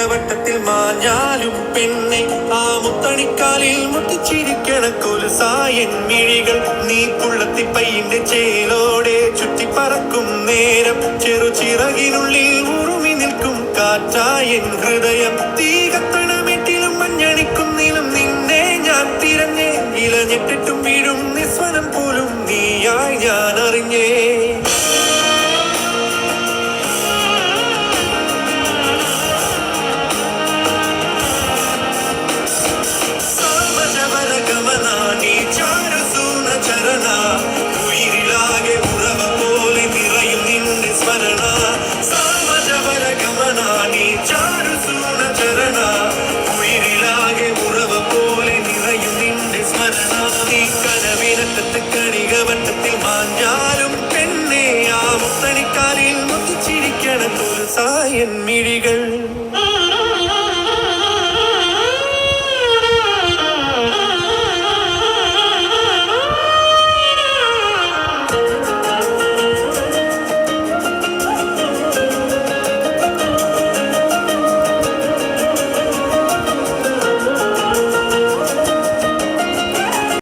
കണികവട്ടത്തിൽ മാഞ്ഞാലും പെണ്ണെ ആ മുത്തണിക്കാലിൽ മുത്തിച്ചിരിക്കണ കൊലുസായൻ മിഴികൾ നീ പുള്ളത്തി പയ്യന്റെ ചേലോടെ ചുറ്റിപ്പറക്കും നേരം ചെറുചിറകിനുള്ളിൽ ഉറുമി നിൽക്കും കാറ്റായൻ ഹൃദയം തീ കത്തണമെട്ടിലും മഞ്ഞണിക്കുന്നിലും നിന്നെ ഞാൻ തിരഞ്ഞേ ഇലഞ്ഞിട്ടിട്ടും വീഴും നിസ്വനം പോലും നീയായി ഞാൻ അറിഞ്ഞേ കണികവട്ടത്തിൽ മാഞ്ഞാലും പെണ്ണെ ആ മുത്തണിക്കാലിൽ മുത്തിച്ചിരിക്കണ കൊലുസായൻ മിഴികൾ